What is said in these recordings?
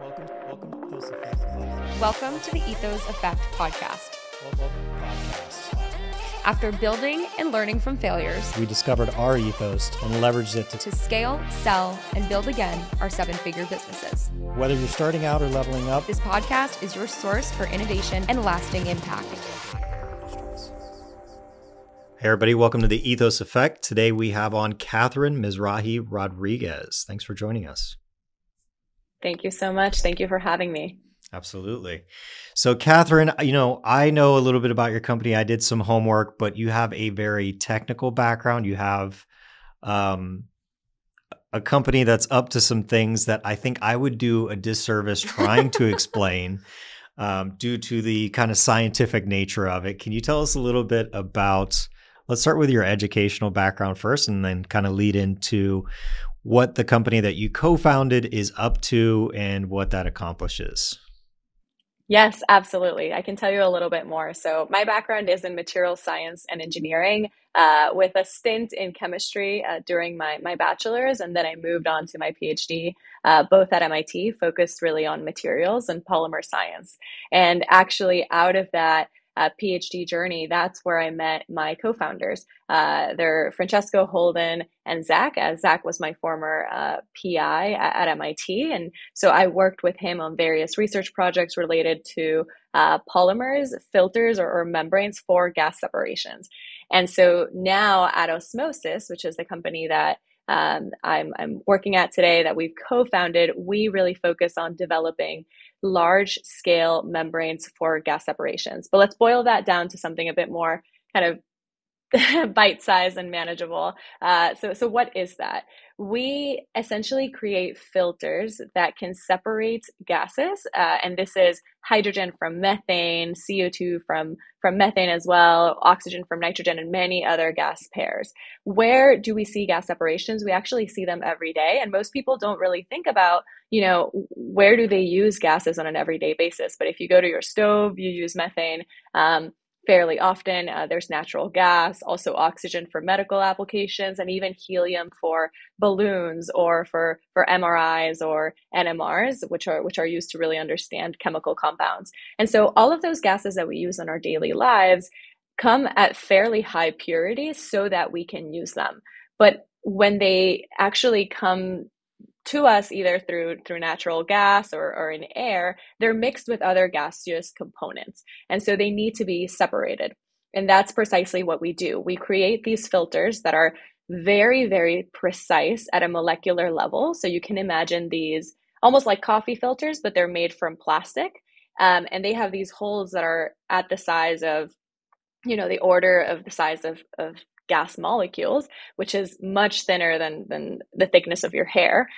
Welcome to Ethos Effect. Welcome to the Ethos Effect podcast. After building and learning from failures, We discovered our ethos and leveraged it to scale, sell, and build again our seven-figure businesses. whether you're starting out or leveling up. This podcast is your source for innovation and lasting impact. Hey everybody, welcome to the Ethos Effect. Today we have on Katherine Mizrahi Rodriguez. Thanks for joining us. Thank you so much. Thank you for having me. Absolutely. So Katherine, I know a little bit about your company. I did some homework, but you have a very technical background. You have a company that's up to some things that I think I would do a disservice trying to explain due to the kind of scientific nature of it. Can you tell us a little bit about, let's start with your educational background first and then kind of lead into what the company that you co-founded is up to and what that accomplishes. Yes, absolutely. I can tell you a little bit more. So my background is in material science and engineering with a stint in chemistry during my bachelor's. And then I moved on to my PhD, both at MIT, focused really on materials and polymer science. And actually out of that PhD journey, that's where I met my co-founders. They're Francesco, Holden, and Zach. Zach was my former PI at MIT. And so I worked with him on various research projects related to polymers, filters, or membranes for gas separations. And so now at Osmoses, which is the company that I'm working at today that we've co-founded, we really focus on developing large scale membranes for gas separations. But let's boil that down to something a bit more kind of bite-sized and manageable. So what is that? We essentially create filters that can separate gases, and this is hydrogen from methane, CO2 from methane as well, oxygen from nitrogen, and many other gas pairs. Where do we see gas separations? We actually see them every day, and most people don't really think about, where do they use gases on an everyday basis? But if you go to your stove, you use methane. Fairly often. There's natural gas, also oxygen for medical applications, and even helium for balloons or for MRIs or NMRs, which are used to really understand chemical compounds. And so all of those gases that we use in our daily lives come at fairly high purity so that we can use them. But when they actually come to us either through natural gas or in air, they're mixed with other gaseous components. And so they need to be separated. And that's precisely what we do. We create these filters that are very, very precise at a molecular level. So you can imagine these almost like coffee filters, but they're made from plastic. And they have these holes that are at the size of, the order of the size of gas molecules, which is much thinner than the thickness of your hair.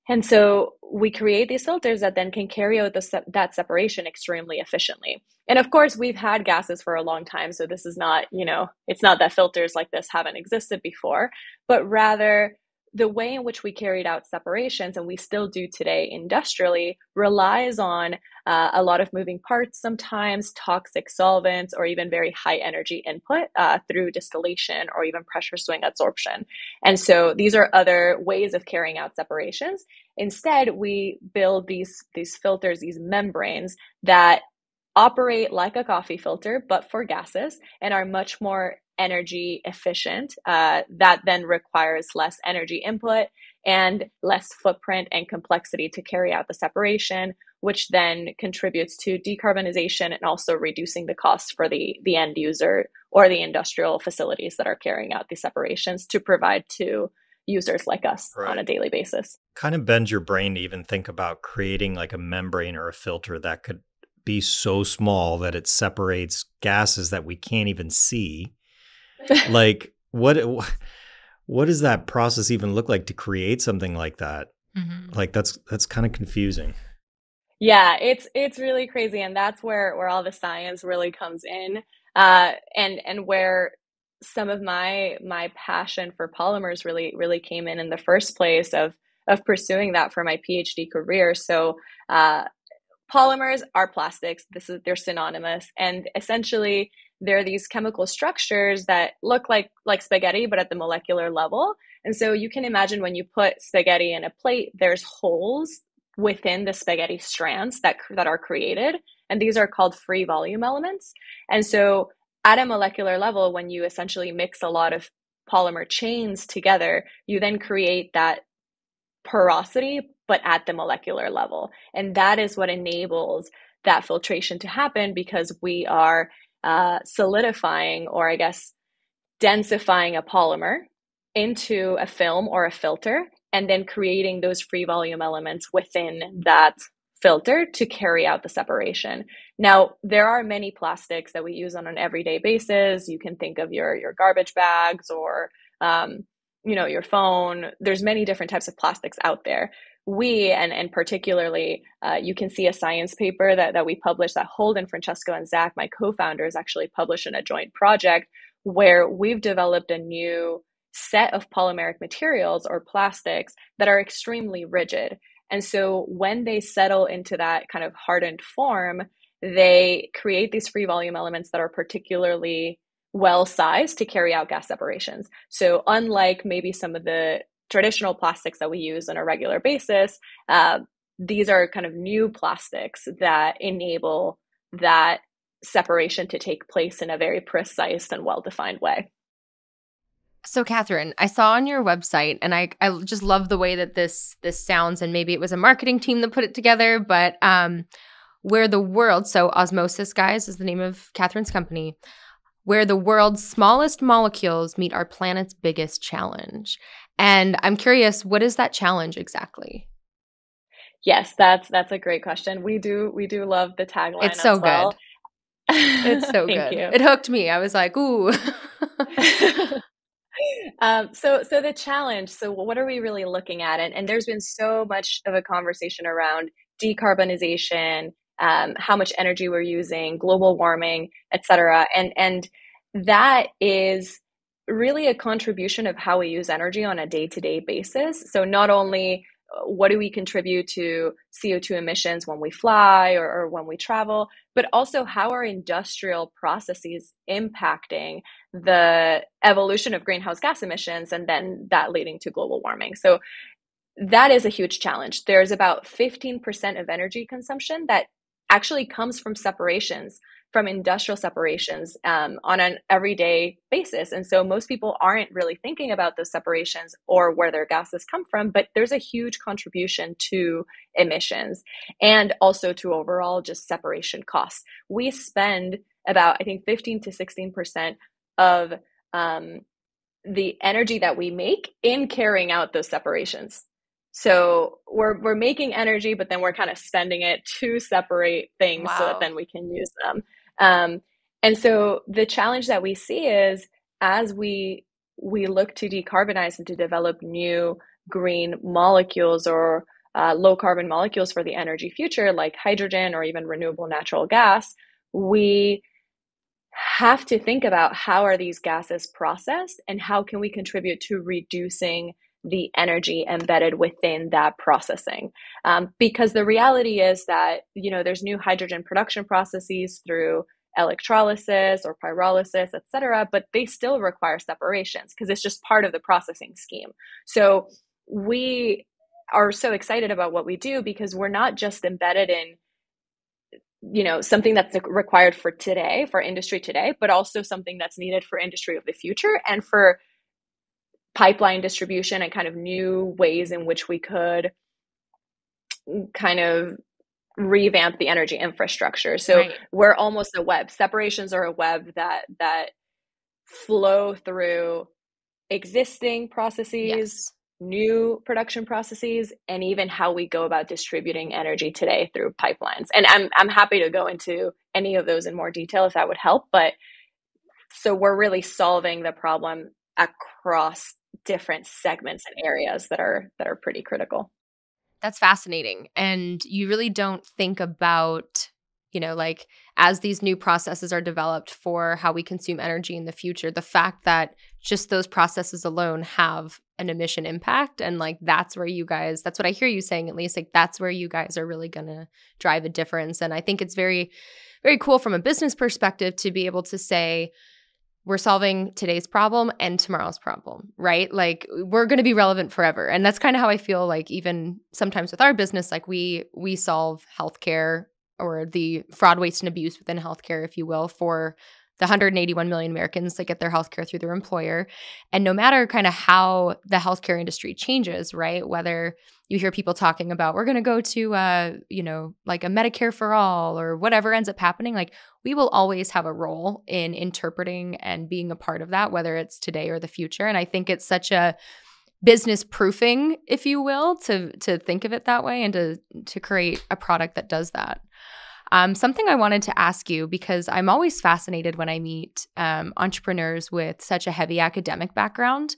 And so we create these filters that then can carry out that separation extremely efficiently. And of course, we've had gases for a long time. So this is not, it's not that filters like this haven't existed before, but rather the way in which we carried out separations, and we still do today industrially, relies on a lot of moving parts, sometimes toxic solvents, or even very high energy input through distillation or even pressure swing adsorption. And so these are other ways of carrying out separations. Instead, we build these filters, these membranes that operate like a coffee filter, but for gases, and are much more energy efficient. That then requires less energy input and less footprint and complexity to carry out the separation, which then contributes to decarbonization and also reducing the cost for the end user or the industrial facilities that are carrying out these separations to provide to users like us on a daily basis. Kind of bends your brain to even think about creating like a membrane or a filter that could be so small that it separates gases that we can't even see. Like what does that process even look like to create something like that? Mm-hmm. Like that's kind of confusing. Yeah, it's really crazy, and that's where all the science really comes in, and where some of my passion for polymers really came in the first place of pursuing that for my PhD career. So polymers are plastics. They're synonymous, and essentially they're these chemical structures that look like spaghetti, but at the molecular level. And so you can imagine when you put spaghetti in a plate, there's holes within the spaghetti strands that are created. And these are called free volume elements. And so at a molecular level, when you essentially mix a lot of polymer chains together, you then create that porosity, but at the molecular level. And that is what enables that filtration to happen, because we are solidifying, or I guess densifying, a polymer into a film or a filter, and then creating those free volume elements within that filter to carry out the separation. Now, there are many plastics that we use on an everyday basis. You can think of your garbage bags, or your phone. There's many different types of plastics out there. We, and particularly, you can see a science paper that we published, that Holden, Francesco, and Zach, my co-founders, actually published in a joint project, where we've developed a new set of polymeric materials, or plastics, that are extremely rigid. And so when they settle into that kind of hardened form, they create these free volume elements that are particularly well sized to carry out gas separations. So unlike maybe some of the traditional plastics that we use on a regular basis, these are kind of new plastics that enable that separation to take place in a very precise and well-defined way. So, Katherine, I saw on your website, and I just love the way that this sounds, and maybe it was a marketing team that put it together, but where the world, so Osmoses, guys, is the name of Katherine's company, where the world's smallest molecules meet our planet's biggest challenge. And I'm curious, what is that challenge exactly? Yes, that's a great question. We do love the tagline. It's so as well. Good. It's so Thank good. you. It hooked me. I was like, ooh. So the challenge, so what are we really looking at? And there's been so much of a conversation around decarbonization, how much energy we're using, global warming, et cetera. And that is really a contribution of how we use energy on a day-to-day basis. So not only what do we contribute to CO2 emissions when we fly or when we travel, but also how are industrial processes impacting the evolution of greenhouse gas emissions, and then that leading to global warming. So that is a huge challenge. There's about 15% of energy consumption that actually comes from separations, from industrial separations, on an everyday basis. And so most people aren't really thinking about those separations or where their gases come from, but there's a huge contribution to emissions and also to overall just separation costs. We spend about, I think, 15 to 16% of the energy that we make in carrying out those separations. So we're making energy, but then we're kind of spending it to separate things so that then we can use them. And so the challenge that we see is, as we look to decarbonize and to develop new green molecules, or low carbon molecules for the energy future, like hydrogen or even renewable natural gas, we have to think about how are these gases processed and how can we contribute to reducing the energy embedded within that processing. Because the reality is that, there's new hydrogen production processes through electrolysis or pyrolysis, et cetera, but they still require separations because it's just part of the processing scheme. So we are so excited about what we do because we're not just embedded in something that's required for today, for industry today, but also something that's needed for industry of the future and for pipeline distribution and kind of new ways in which we could kind of revamp the energy infrastructure. So we're almost a web. Separations are a web that flow through existing processes, new production processes, and even how we go about distributing energy today through pipelines. And I'm happy to go into any of those in more detail if that would help. But so we're really solving the problem across different segments and areas that are pretty critical. That's fascinating. And you really don't think about, like as these new processes are developed for how we consume energy in the future, the fact that just those processes alone have an emission impact. And like, that's what I hear you saying, at least, like that's where you guys are really going to drive a difference. And I think it's very, very cool from a business perspective to be able to say, we're solving today's problem and tomorrow's problem, right? Like we're going to be relevant forever. And that's kind of how I feel like even sometimes with our business, like we solve healthcare or the fraud, waste, and abuse within healthcare, if you will, for the 181 million Americans that get their healthcare through their employer. And no matter kind of how the healthcare industry changes, right? Whether you hear people talking about we're going to go to, like a Medicare for all or whatever ends up happening, like we will always have a role in interpreting and being a part of that, whether it's today or the future. And I think it's such a business proofing, if you will, to think of it that way and to create a product that does that. Something I wanted to ask you, because I'm always fascinated when I meet entrepreneurs with such a heavy academic background.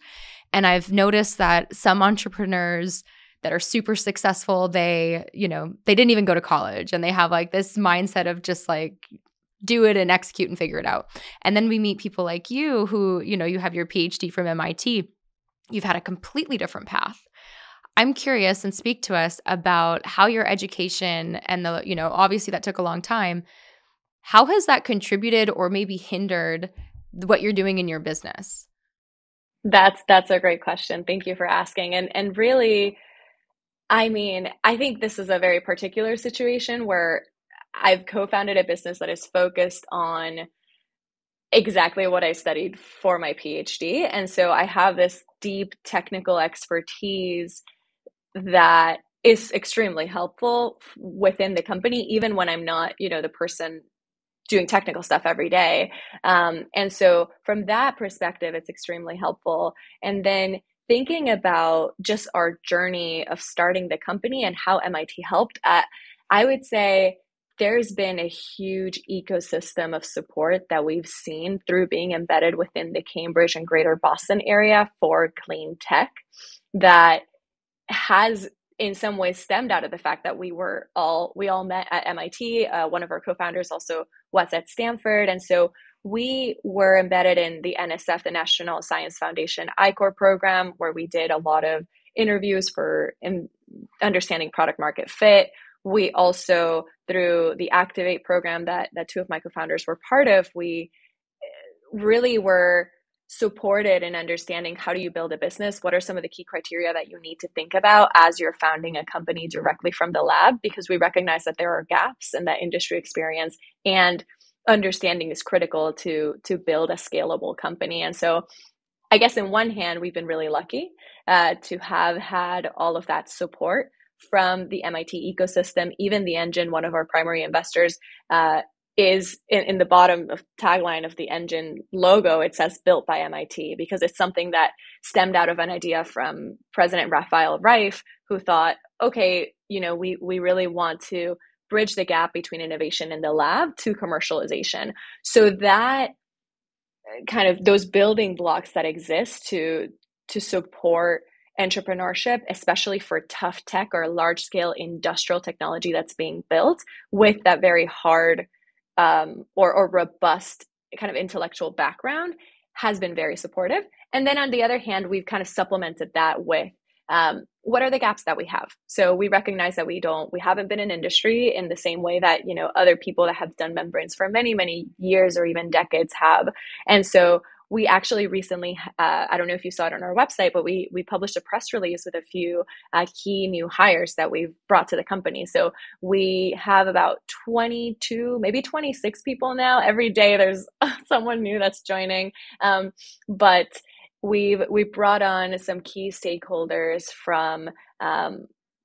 And I've noticed that some entrepreneurs that are super successful, they didn't even go to college and they have like this mindset of just like do it and execute and figure it out. And then we meet people like you who, you have your PhD from MIT. You've had a completely different path. I'm curious, and speak to us about how your education and obviously that took a long time. How has that contributed or maybe hindered what you're doing in your business? That's a great question. Thank you for asking. And really, I mean, I think this is a very particular situation where I've co-founded a business that is focused on exactly what I studied for my PhD. And so I have this deep technical expertise that is extremely helpful within the company, even when I'm not, the person doing technical stuff every day. And so from that perspective, it's extremely helpful. And then thinking about just our journey of starting the company and how MIT helped, I would say there's been a huge ecosystem of support that we've seen through being embedded within the Cambridge and greater Boston area for clean tech that has in some ways stemmed out of the fact that we all met at MIT. One of our co-founders also was at Stanford. And so we were embedded in the NSF, the National Science Foundation I-Corps program, where we did a lot of interviews for understanding product market fit. We also, through the Activate program that two of my co-founders were part of, we really were supported in understanding how do you build a business? What are some of the key criteria that you need to think about as you're founding a company directly from the lab? Because we recognize that there are gaps in that industry experience, and understanding is critical to build a scalable company. And so I guess in one hand, we've been really lucky to have had all of that support from the MIT ecosystem. Even the Engine, one of our primary investors, is in the bottom of tagline of the Engine logo, it says built by MIT, because it's something that stemmed out of an idea from President Raphael Reif, who thought, okay, we really want to bridge the gap between innovation in the lab to commercialization. So that kind of those building blocks that exist to support entrepreneurship, especially for tough tech or large scale industrial technology that's being built with that very hard or robust kind of intellectual background, has been very supportive. And then on the other hand, we've kind of supplemented that with what are the gaps that we have? So we recognize that we haven't been in industry in the same way that, other people that have done membranes for many, many years or even decades have. And so we actually recently, I don't know if you saw it on our website, but we published a press release with a few key new hires that we've brought to the company. So we have about 22, maybe 26 people now. Every day there's someone new that's joining. But we've brought on some key stakeholders from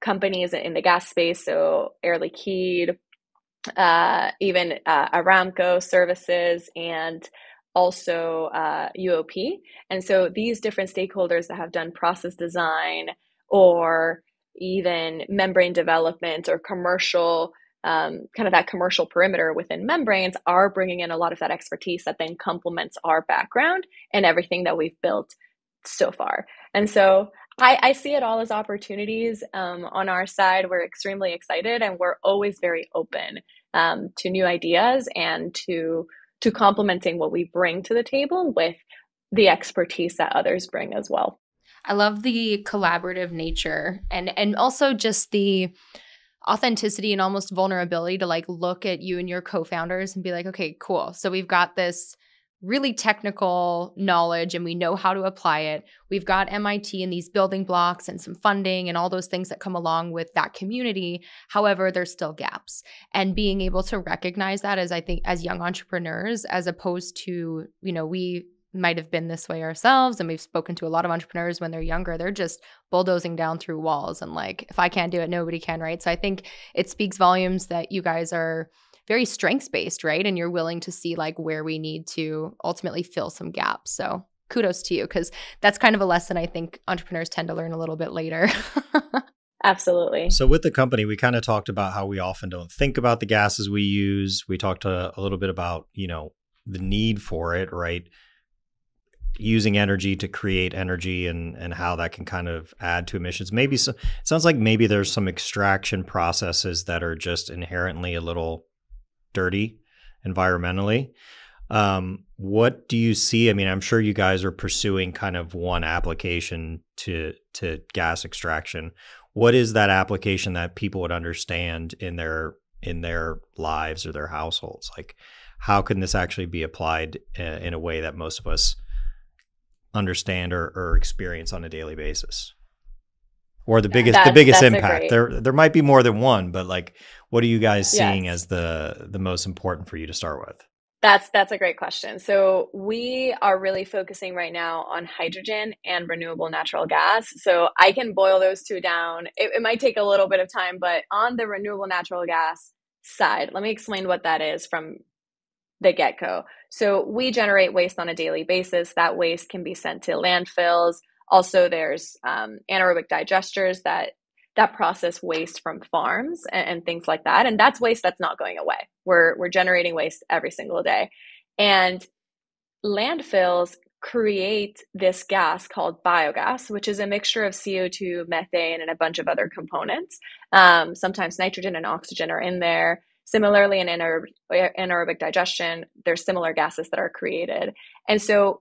companies in the gas space. So Air Liquide, even Aramco Services, and also UOP. And so these different stakeholders that have done process design or even membrane development or commercial, kind of that commercial perimeter within membranes, are bringing in a lot of that expertise that then complements our background and everything that we've built so far. And so I see it all as opportunities. On our side, we're extremely excited, and we're always very open to new ideas and to complementing what we bring to the table with the expertise that others bring as well. I love the collaborative nature and also just the authenticity and almost vulnerability to like look at you and your co-founders and be like, okay, cool. So we've got this really technical knowledge and we know how to apply it. We've got MIT and these building blocks and some funding and all those things that come along with that community. However, there's still gaps. And being able to recognize that as, I think, as young entrepreneurs, as opposed to, we might have been this way ourselves, and we've spoken to a lot of entrepreneurs when they're younger, they're just bulldozing down through walls and like, if I can't do it, nobody can, right? So I think it speaks volumes that you guys are very strengths-based, right? And you're willing to see like where we need to ultimately fill some gaps. So kudos to you, because that's kind of a lesson I think entrepreneurs tend to learn a little bit later. Absolutely. So with the company, we kind of talked about how we often don't think about the gases we use. We talked a little bit about, the need for it, right? Using energy to create energy and how that can kind of add to emissions. Maybe it sounds like maybe there's some extraction processes that are just inherently a little dirty environmentally. What do you see? I mean, I'm sure you guys are pursuing kind of one application to gas extraction. What is that application that people would understand in their lives or their households? Like, how can this actually be applied in a way that most of us understand or experience on a daily basis? Or the biggest impact. There might be more than one, but like, what are you guys seeing as the most important for you to start with? That's a great question. So we are really focusing right now on hydrogen and renewable natural gas. So I can boil those two down. It might take a little bit of time, but on the renewable natural gas side, let me explain what that is from the get-go. So we generate waste on a daily basis. That waste can be sent to landfills. Also, there's anaerobic digesters that process waste from farms and things like that. And that's waste that's not going away. We're generating waste every single day. And landfills create this gas called biogas, which is a mixture of CO2, methane, and a bunch of other components. Sometimes nitrogen and oxygen are in there. Similarly, in anaerobic digestion, there's similar gases that are created. And so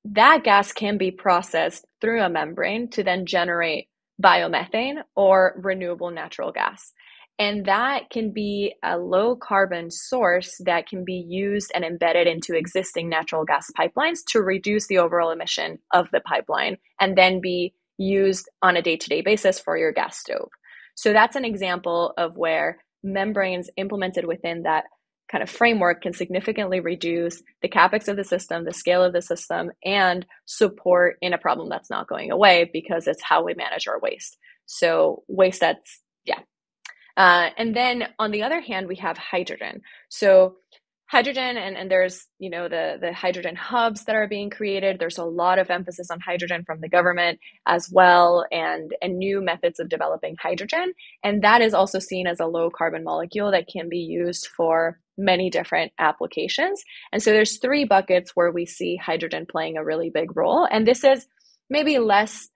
that gas can be processed through a membrane to then generate biomethane or renewable natural gas. And that can be a low carbon source that can be used and embedded into existing natural gas pipelines to reduce the overall emission of the pipeline and then be used on a day-to-day basis for your gas stove. So that's an example of where membranes implemented within that kind of framework can significantly reduce the capex of the system, the scale of the system, and support in a problem that's not going away because it's how we manage our waste. So waste and then on the other hand, we have hydrogen. So hydrogen, and there's, the hydrogen hubs that are being created. There's a lot of emphasis on hydrogen from the government as well, and new methods of developing hydrogen. And that is also seen as a low carbon molecule that can be used for many different applications. And so there's three buckets where we see hydrogen playing a really big role. And this is maybe less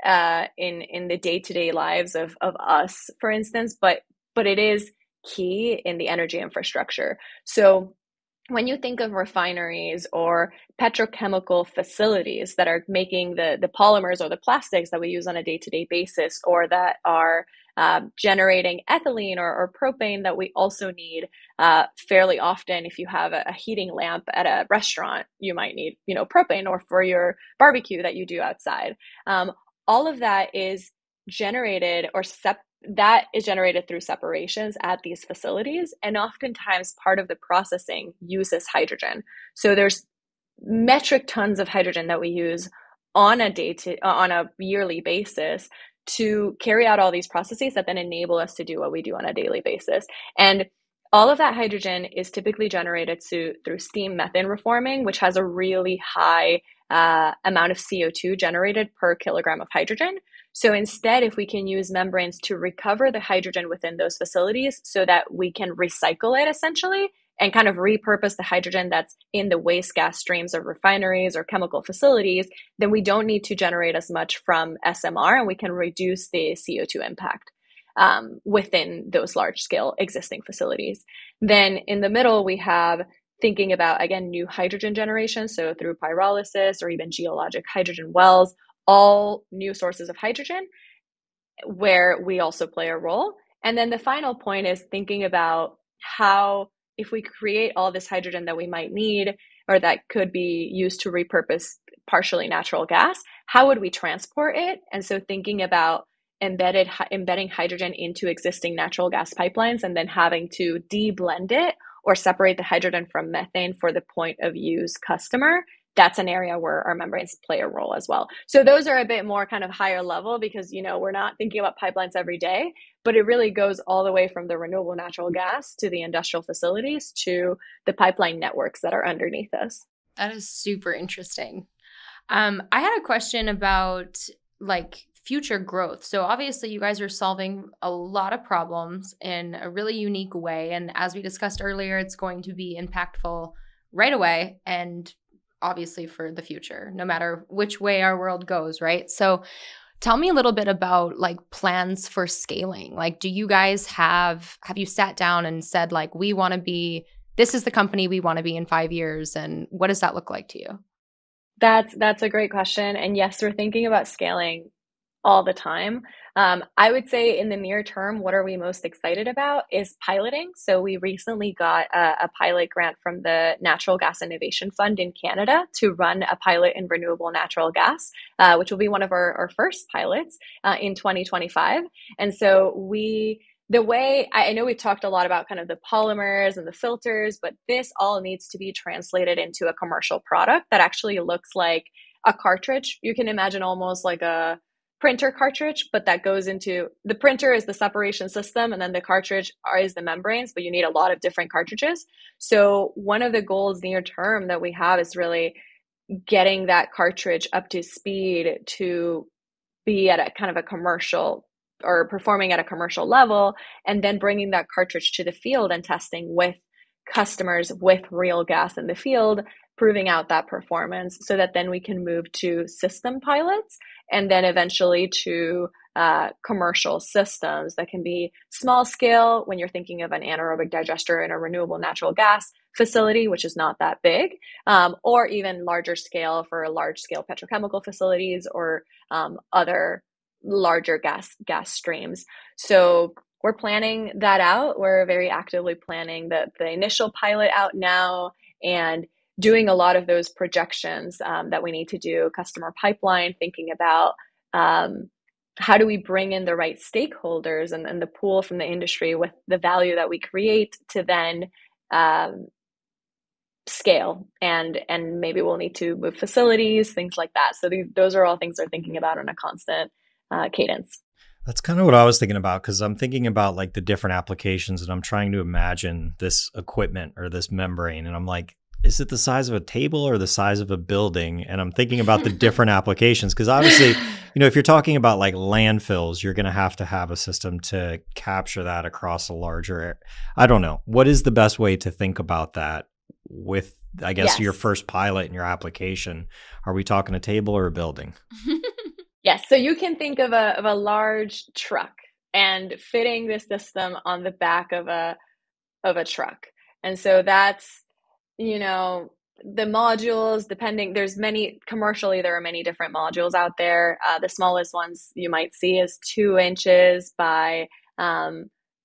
in the day-to-day lives of us, for instance, but it is key in the energy infrastructure. So when you think of refineries or petrochemical facilities that are making the polymers or the plastics that we use on a day-to-day basis, or that are generating ethylene or propane that we also need fairly often. If you have a heating lamp at a restaurant, you might need, propane, or for your barbecue that you do outside. All of that is generated through separations at these facilities, and oftentimes part of the processing uses hydrogen. So there's metric tons of hydrogen that we use on a yearly basis to carry out all these processes that then enable us to do what we do on a daily basis. And all of that hydrogen is typically generated through steam methane reforming, which has a really high amount of CO2 generated per kilogram of hydrogen. So instead, if we can use membranes to recover the hydrogen within those facilities so that we can recycle it essentially and kind of repurpose the hydrogen that's in the waste gas streams of refineries or chemical facilities, then we don't need to generate as much from SMR, and we can reduce the CO2 impact within those large scale existing facilities. Then in the middle, we have thinking about, again, new hydrogen generation. So through pyrolysis or even geologic hydrogen wells, all new sources of hydrogen where we also play a role. And then the final point is thinking about how, if we create all this hydrogen that we might need, or that could be used to repurpose partially natural gas, how would we transport it? And so thinking about embedding hydrogen into existing natural gas pipelines and then having to deblend it or separate the hydrogen from methane for the point of use customer, that's an area where our membranes play a role as well. So those are a bit more kind of higher level because, we're not thinking about pipelines every day, but it really goes all the way from the renewable natural gas to the industrial facilities to the pipeline networks that are underneath us. That is super interesting. I had a question about future growth. So obviously you guys are solving a lot of problems in a really unique way. And as we discussed earlier, it's going to be impactful right away and obviously for the future, no matter which way our world goes, right? So tell me a little bit about plans for scaling. Do you guys have you sat down and said this is the company we want to be in 5 years? And what does that look like to you? That's a great question. And yes, we're thinking about scaling all the time. I would say in the near term, what are we most excited about is piloting. So we recently got a pilot grant from the Natural Gas Innovation Fund in Canada to run a pilot in renewable natural gas, which will be one of our first pilots in 2025. And so the way I know we've talked a lot about kind of the polymers and the filters, but this all needs to be translated into a commercial product that actually looks like a cartridge. You can imagine almost like a printer cartridge, but that goes into the printer is the separation system, and then the cartridge is the membranes, but you need a lot of different cartridges. So one of the goals near term that we have is really getting that cartridge up to speed to be at a kind of a commercial or performing at a commercial level, and then bringing that cartridge to the field and testing with customers with real gas in the field, proving out that performance so that then we can move to system pilots and then eventually to commercial systems that can be small scale when you're thinking of an anaerobic digester in a renewable natural gas facility, which is not that big, or even larger scale for large scale petrochemical facilities or other larger gas streams. So we're planning that out. We're very actively planning the initial pilot out now and doing a lot of those projections that we need to do, customer pipeline, thinking about how do we bring in the right stakeholders and the pool from the industry with the value that we create to then scale and maybe we'll need to move facilities, things like that. So those are all things we're thinking about on a constant cadence. That's kind of what I was thinking about because I'm thinking about the different applications and I'm trying to imagine this equipment or this membrane and I'm like, is it the size of a table or the size of a building? And I'm thinking about the different applications because obviously, if you're talking about landfills, you're going to have a system to capture that across a larger, I don't know. What is the best way to think about that with, I guess, your first pilot and your application? Are we talking a table or a building? Yes. So you can think of a large truck and fitting this system on the back of a truck. And so that's, the modules, depending, commercially, there are many different modules out there. The smallest ones you might see is 2 inches by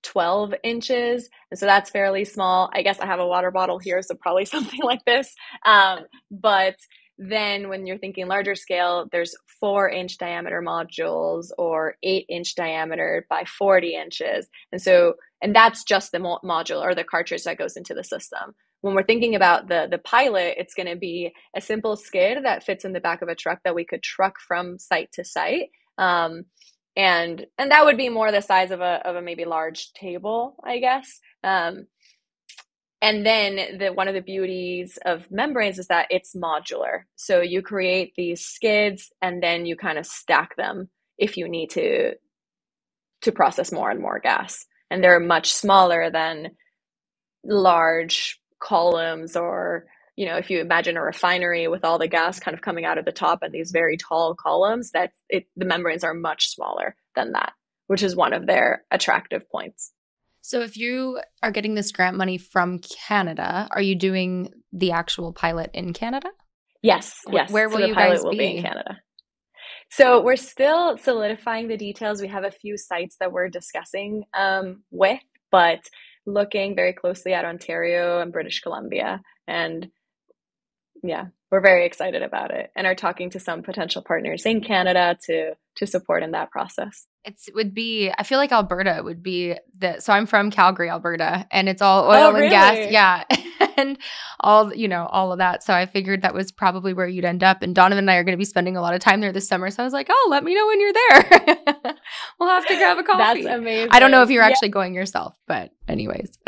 12 inches. And so that's fairly small. I guess I have a water bottle here, so probably something like this. But then when you're thinking larger scale, there's 4-inch diameter modules or 8-inch diameter by 40 inches. And that's just the module or the cartridge that goes into the system. When we're thinking about the pilot, it's going to be a simple skid that fits in the back of a truck that we could truck from site to site. And that would be more the size of a maybe large table, I guess. And then one of the beauties of membranes is that it's modular. So you create these skids and then you kind of stack them if you need to process more and more gas. And they're much smaller than large columns or, if you imagine a refinery with all the gas kind of coming out of the top and these very tall columns, the membranes are much smaller than that, which is one of their attractive points. So if you are getting this grant money from Canada, are you doing the actual pilot in Canada? Yes. Where will you guys be in Canada? So we're still solidifying the details. We have a few sites that we're discussing with, but looking very closely at Ontario and British Columbia. And Yeah, we're very excited about it and are talking to some potential partners in Canada to support in that process. I feel like Alberta would be so I'm from Calgary, Alberta, and it's all Oh, oil and gas. really? Yeah. And all of that. So I figured that was probably where you'd end up. And Donovan and I are going to be spending a lot of time there this summer. So I was like, oh, let me know when you're there. We'll have to grab a coffee. That's amazing. I don't know if you're actually going yourself, but anyways.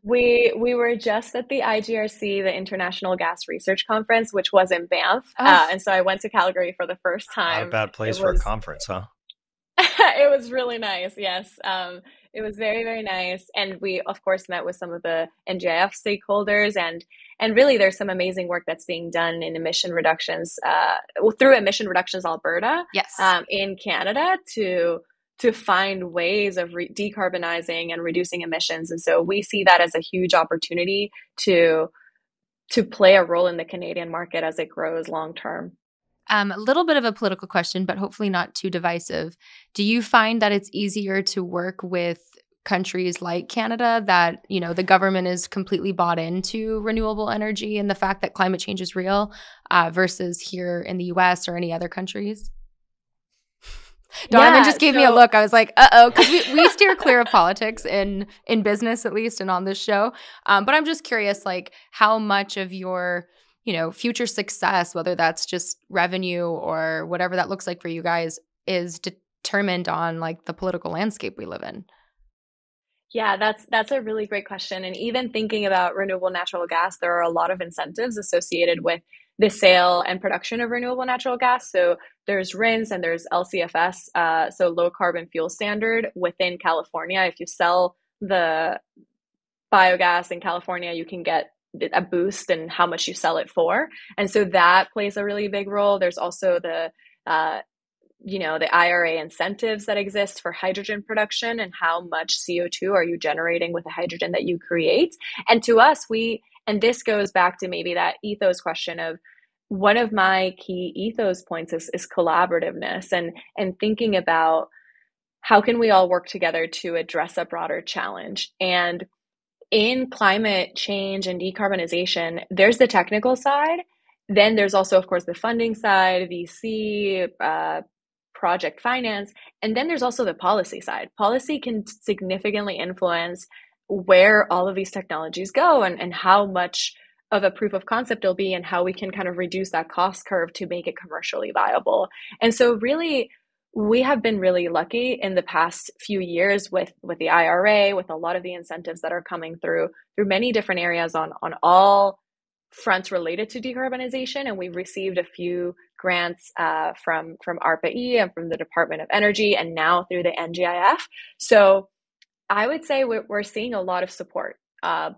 We were just at the IGRC, the International Gas Research Conference, which was in Banff. And so I went to Calgary for the first time. Not a bad place for a conference, huh? It was really nice. Yes. It was very, very nice. And we, of course, met with some of the NGIF stakeholders and really there's some amazing work that's being done in emission reductions, through Emission Reductions Alberta, yes, in Canada to find ways of decarbonizing and reducing emissions. And so we see that as a huge opportunity to play a role in the Canadian market as it grows long term. A little bit of a political question, but hopefully not too divisive. Do you find that it's easier to work with countries like Canada that, the government is completely bought into renewable energy and the fact that climate change is real versus here in the US or any other countries? Donovan just gave me a look. I was like, uh-oh, because we steer clear of politics in business, at least, and on this show. But I'm just curious, like, how much of your future success, whether that's just revenue or whatever that looks like for you guys, is determined on like the political landscape we live in? Yeah, that's a really great question. And even thinking about renewable natural gas, there are a lot of incentives associated with the sale and production of renewable natural gas. So there's RINs and there's LCFS, so low carbon fuel standard within California. If you sell the biogas in California, you can get a boost in how much you sell it for. And so that plays a really big role. There's also the IRA incentives that exist for hydrogen production and how much CO2 are you generating with the hydrogen that you create. And to us, and this goes back to maybe that ethos question of one of my key ethos points is collaborativeness and thinking about how can we all work together to address a broader challenge. And in climate change and decarbonization, there's the technical side. Then there's also, of course, the funding side, VC, project finance. And then there's also the policy side. Policy can significantly influence where all of these technologies go and how much of a proof of concept it'll be and how we can kind of reduce that cost curve to make it commercially viable. And so really, we have been really lucky in the past few years with the IRA, with a lot of the incentives that are coming through many different areas on all fronts related to decarbonization. And we've received a few grants from ARPA-E and from the Department of Energy and now through the NGIF. So I would say we're seeing a lot of support,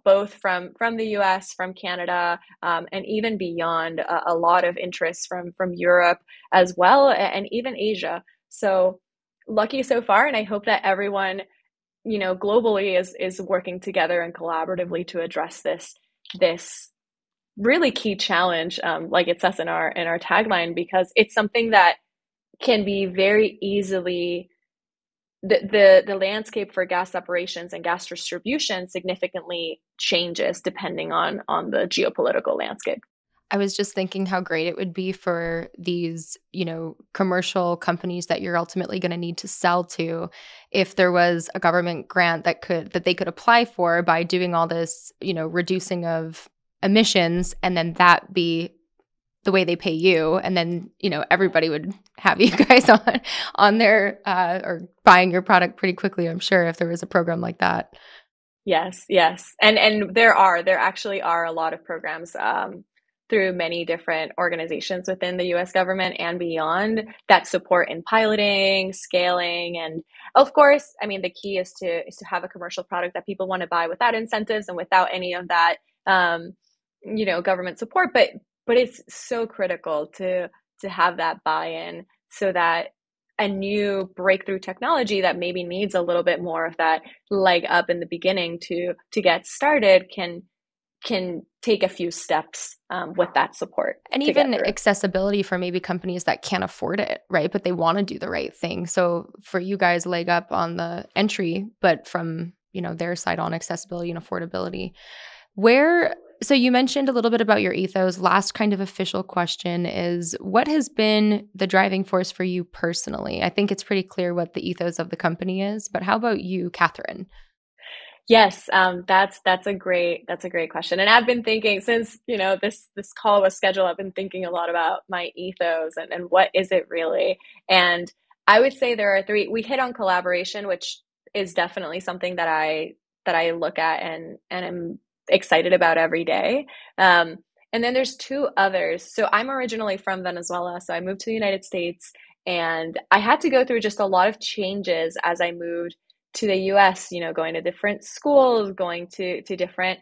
both from the US, from Canada, and even beyond, a lot of interest from Europe as well, and even Asia. So lucky so far, and I hope that everyone, globally is working together and collaboratively to address this really key challenge, like it says in our tagline, because it's something that can be very easily the landscape for gas operations and gas distribution significantly changes depending on the geopolitical landscape. I was just thinking how great it would be for these, commercial companies that you're ultimately going to need to sell to if there was a government grant that they could apply for by doing all this, reducing of emissions, and then that be the way they pay you, and then everybody would have you guys on their or buying your product pretty quickly, I'm sure, if there was a program like that. Yes, and there actually are a lot of programs through many different organizations within the U.S. government and beyond that support in piloting, scaling, and of course, I mean, the key is to have a commercial product that people want to buy without incentives and without any of that, government support. But it's so critical to have that buy-in so that a new breakthrough technology that maybe needs a little bit more of that leg up in the beginning to get started can take a few steps with that support. And even accessibility for maybe companies that can't afford it, right? But they want to do the right thing. So for you guys, leg up on the entry, but from their side on accessibility and affordability. So you mentioned a little bit about your ethos. Last kind of official question is, what has been the driving force for you personally? I think it's pretty clear what the ethos of the company is, but how about you, Katherine? Yes, that's a great question. And I've been thinking since, this call was scheduled, I've been thinking a lot about my ethos and what is it really? And I would say there are three. We hit on collaboration, which is definitely something that I look at and am excited about every day. And then there's two others. So I'm originally from Venezuela, so I moved to the United States, and I had to go through just a lot of changes as I moved to the US, going to different schools, going to different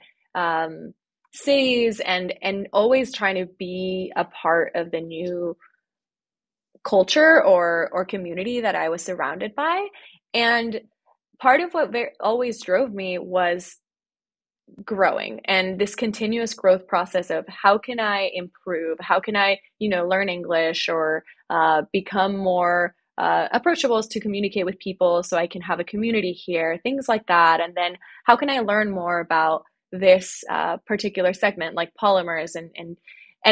cities, and always trying to be a part of the new culture or community that I was surrounded by. And part of what always drove me was growing and this continuous growth process of how can I improve? How can I, learn English or become more approachable to communicate with people so I can have a community here, things like that. And then how can I learn more about this particular segment like polymers and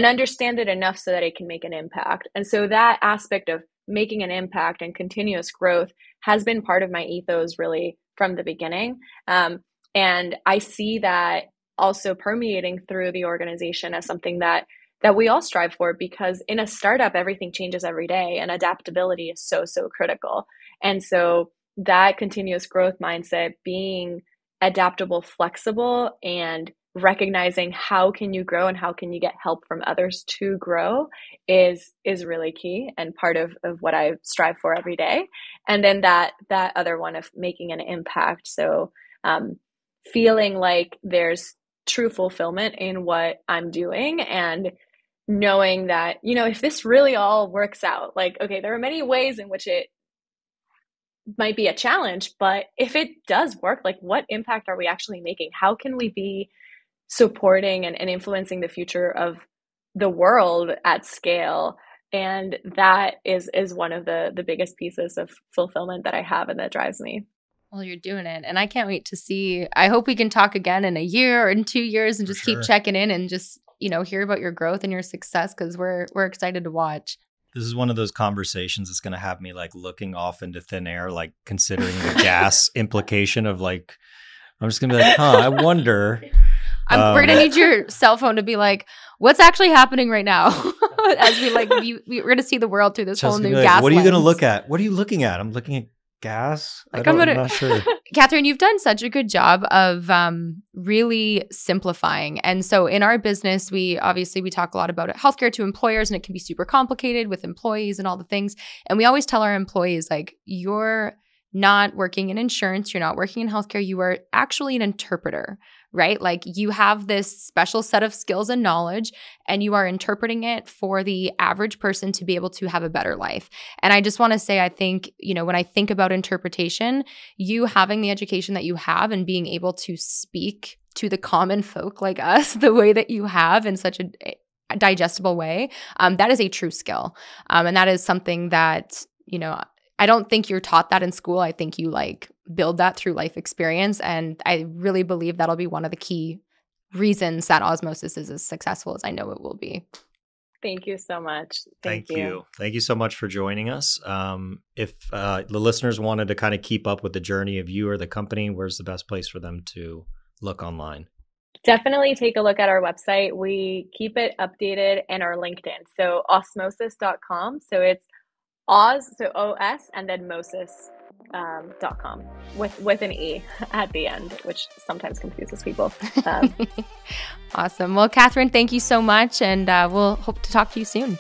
understand it enough so that it can make an impact. And so that aspect of making an impact and continuous growth has been part of my ethos really from the beginning. And I see that also permeating through the organization as something that we all strive for, because in a startup, everything changes every day and adaptability is so, so critical. And so that continuous growth mindset, being adaptable, flexible, and recognizing how can you grow and how can you get help from others to grow is really key and part of what I strive for every day. And then that other one of making an impact. So feeling like there's true fulfillment in what I'm doing, and knowing that, if this really all works out, like, okay, there are many ways in which it might be a challenge, but if it does work, like, what impact are we actually making? How can we be supporting and influencing the future of the world at scale? And that is one of the biggest pieces of fulfillment that I have and that drives me. Well, you're doing it. And I can't wait to see. I hope we can talk again in a year or in 2 years and just keep checking in and just, hear about your growth and your success, because we're excited to watch. This is one of those conversations that's going to have me like looking off into thin air, like considering the gas implication of like, I'm just going to be like, I wonder. We're going to need your cell phone to be like, what's actually happening right now? As we're going to see the world through this whole new gas What are you going to lens. look at? What are you looking at? I'm looking at gas. Like, I'm not sure. Katherine, you've done such a good job of really simplifying. And so in our business, we talk a lot about healthcare to employers, and it can be super complicated with employees and all the things. And we always tell our employees, like, you're not working in insurance, you're not working in healthcare, you are actually an interpreter, right? Like, you have this special set of skills and knowledge, and you are interpreting it for the average person to be able to have a better life. And I just want to say, I think, when I think about interpretation, you having the education that you have and being able to speak to the common folk like us the way that you have in such a digestible way, that is a true skill. And that is something that, I don't think you're taught that in school. I think you build that through life experience. And I really believe that'll be one of the key reasons that Osmoses is as successful as I know it will be. Thank you so much. Thank you. Thank you so much for joining us. If the listeners wanted to kind of keep up with the journey of you or the company, where's the best place for them to look online? Definitely take a look at our website. We keep it updated, and our LinkedIn. So osmoses.com. So it's so OS, and then Moses.com with an E at the end, which sometimes confuses people. Awesome. Well, Katherine, thank you so much, and we'll hope to talk to you soon.